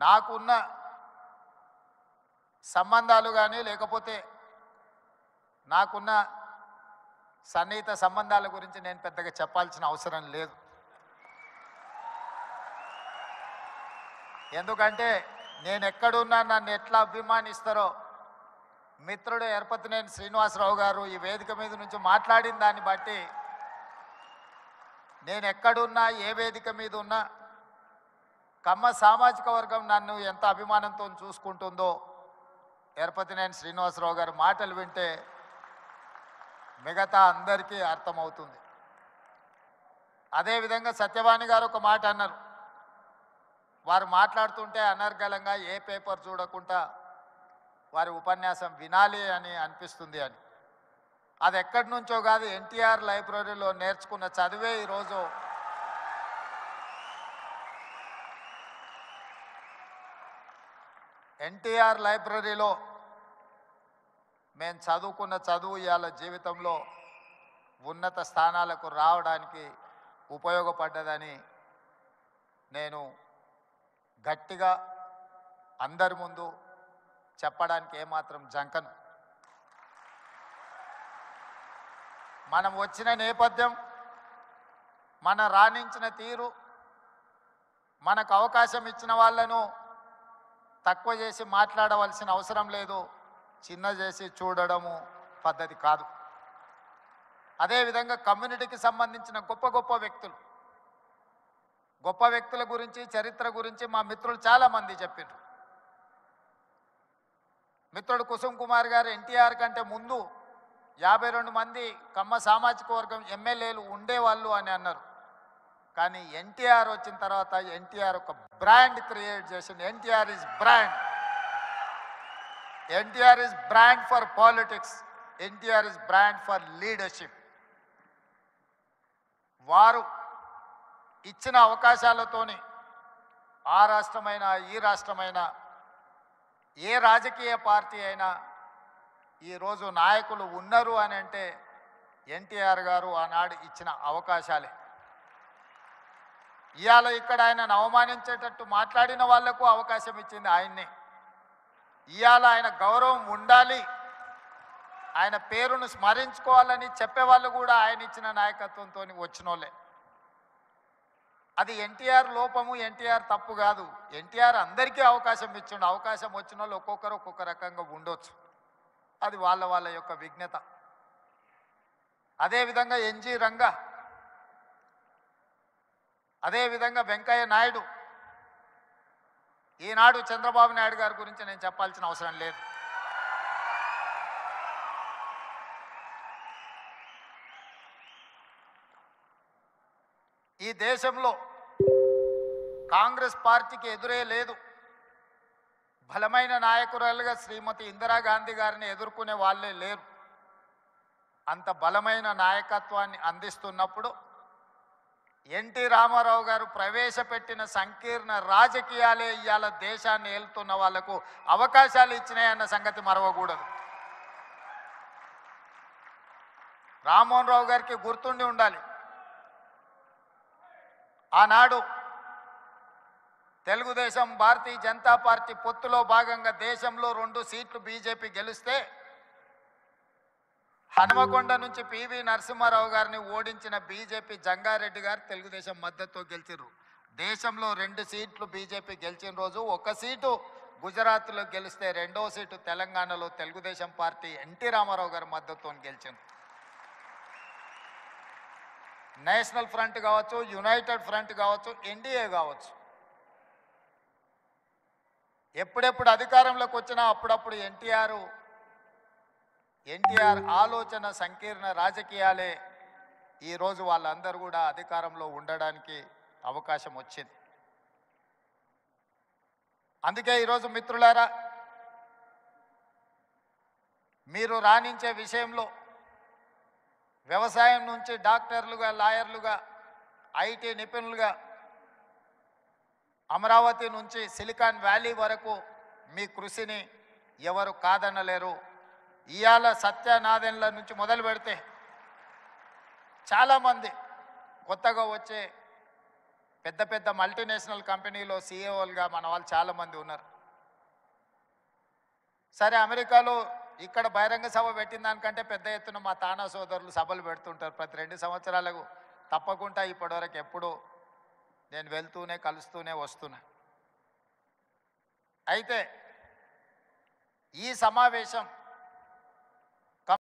నాకున్న సంబంధాలు కానీ లేకపోతే నాకున్న సన్నిహిత సంబంధాల గురించి నేను పెద్దగా చెప్పాల్సిన అవసరం లేదు. ఎందుకంటే నేను ఎక్కడున్నా నన్ను ఎట్లా అభిమానిస్తారో మిత్రుడు ఎర్పతినేని శ్రీనివాసరావు గారు ఈ వేదిక మీద నుంచి మాట్లాడిన దాన్ని బట్టి నేను ఎక్కడున్నా ఏ వేదిక మీద ఉన్నా కమ్మ సామాజిక వర్గం నన్ను ఎంత అభిమానంతో చూసుకుంటుందో ఎర్పతినేని శ్రీనివాసరావు గారి మాటలు వింటే మిగతా అందరికీ అర్థమవుతుంది. అదేవిధంగా సత్యవాణి గారు ఒక మాట అన్నారు. వారు మాట్లాడుతుంటే అనర్గళంగా ఏ పేపర్ చూడకుండా వారి ఉపన్యాసం వినాలి అని అనిపిస్తుంది అని. అది ఎక్కడి నుంచో కాదు, ఎన్టీఆర్ లైబ్రరీలో నేర్చుకున్న చదివే ఈరోజు ఎన్టీఆర్ లైబ్రరీలో మేము చదువుకున్న చదువు ఇవాళ జీవితంలో ఉన్నత స్థానాలకు రావడానికి ఉపయోగపడ్డదని నేను గట్టిగా అందరి ముందు చెప్పడానికి ఏమాత్రం జంకను. మనం వచ్చిన నేపథ్యం, మన రాణించిన తీరు, మనకు అవకాశం ఇచ్చిన వాళ్ళను తక్కువ చేసి మాట్లాడవలసిన అవసరం లేదు, చిన్న చేసి చూడడము పద్ధతి కాదు. అదేవిధంగా కమ్యూనిటీకి సంబంధించిన గొప్ప వ్యక్తుల గురించి చరిత్ర గురించి మా మిత్రులు చాలామంది చెప్పారు. మిత్రుడు కుసుమ్ కుమార్ గారు ఎన్టీఆర్ కంటే ముందు 52 మంది కమ్మ సామాజిక వర్గం ఎమ్మెల్యేలు ఉండేవాళ్ళు అని అన్నారు. కానీ ఎన్టీఆర్ వచ్చిన తర్వాత ఎన్టీఆర్ ఒక బ్రాండ్ క్రియేట్ చేసింది. NTR is brand. NTR is brand for politics. NTR is brand for leadership. వారు ఇచ్చిన అవకాశాలతోని ఆ రాష్ట్రమైనా ఈ రాష్ట్రమైనా ఏ రాజకీయ పార్టీ అయినా ఈరోజు నాయకులు ఉన్నారు అని అంటే ఎన్టీఆర్ గారు ఆనాడు ఇచ్చిన అవకాశాలే. ఇవాళ ఇక్కడ ఆయనను అవమానించేటట్టు మాట్లాడిన వాళ్లకు అవకాశం ఇచ్చింది ఆయన్నే. ఇవాళ ఆయన గౌరవం ఉండాలి, ఆయన పేరును స్మరించుకోవాలని చెప్పేవాళ్ళు కూడా ఆయన ఇచ్చిన నాయకత్వంతో వచ్చినోళ్ళే. అది ఎన్టీఆర్ లోపము, ఎన్టీఆర్ తప్పు కాదు. ఎన్టీఆర్ అందరికీ అవకాశం ఇచ్చిండు. అవకాశం వచ్చిన వాళ్ళు ఒక్కొక్కరు ఒక్కొక్క రకంగా ఉండొచ్చు, అది వాళ్ళ యొక్క విజ్ఞత. అదేవిధంగా ఎన్జి రంగా, అదేవిధంగా వెంకయ్య నాయుడు. ఈనాడు చంద్రబాబు నాయుడు గారి గురించి నేను చెప్పాల్సిన అవసరం లేదు. ఈ దేశంలో కాంగ్రెస్ పార్టీకి ఎదురే లేదు. బలమైన నాయకురాలుగా శ్రీమతి ఇందిరాగాంధీ గారిని ఎదుర్కొనే వాళ్ళే లేరు. అంత బలమైన నాయకత్వాన్ని అందిస్తున్నప్పుడు ఎన్టీ రామారావు గారు ప్రవేశపెట్టిన సంకీర్ణ రాజకీయాలే ఇవాళ దేశాన్ని ఏలుతున్న వాళ్లకు అవకాశాలు ఇచ్చినాయన్న సంగతి మరవకూడదు. రామ్మోహన్ రావు గారికి గుర్తుండి ఉండాలి, ఆనాడు తెలుగుదేశం భారతీయ జనతా పార్టీ పొత్తులో భాగంగా దేశంలో 2 సీట్లు బీజేపీ గెలిస్తే హనుమకొండ నుంచి పివి నరసింహారావు గారిని ఓడించిన బీజేపీ జంగారెడ్డి గారు తెలుగుదేశం మద్దతుతో గెలిచారు. దేశంలో 2 సీట్లు బీజేపీ గెలిచిన రోజు 1 సీటు గుజరాత్లో గెలిస్తే 2వ సీటు తెలంగాణలో తెలుగుదేశం పార్టీ ఎన్టీ రామారావు గారి మద్దతుతో గెలిచింది. నేషనల్ ఫ్రంట్ కావచ్చు, యునైటెడ్ ఫ్రంట్ కావచ్చు, ఎన్డీఏ కావచ్చు, ఎప్పుడెప్పుడు అధికారంలోకి వచ్చినా అప్పుడప్పుడు ఎన్టీఆర్ ఆలోచన సంకీర్ణ రాజకీయాలే ఈరోజు వాళ్ళందరూ కూడా అధికారంలో ఉండడానికి అవకాశం వచ్చింది. అందుకే ఈరోజు మిత్రులారా, మీరు రాణించే విషయంలో వ్యవసాయం నుంచి డాక్టర్లుగా, లాయర్లుగా, ఐటీ నిపుణులుగా, అమరావతి నుంచి సిలికాన్ వ్యాలీ వరకు మీ కృషిని ఎవరు కాదనలేరు. ఇవాళ సత్యనాదెన్ల నుంచి మొదలు పెడితే చాలామంది కొత్తగా వచ్చే పెద్ద పెద్ద మల్టీనేషనల్ కంపెనీలో సీఈఓలుగా మన వాళ్ళు చాలామంది ఉన్నారు. సరే, అమెరికాలో ఇక్కడ బహిరంగ సభ పెట్టిన దానికంటే పెద్ద ఎత్తున మా తానా సోదరులు సభలు పెడుతుంటారు ప్రతి 2 సంవత్సరాలకు తప్పకుండా. ఇప్పటివరకు ఎప్పుడూ నేను వెళ్తూనే కలుస్తూనే వస్తున్నా. అయితే ఈ సమావేశం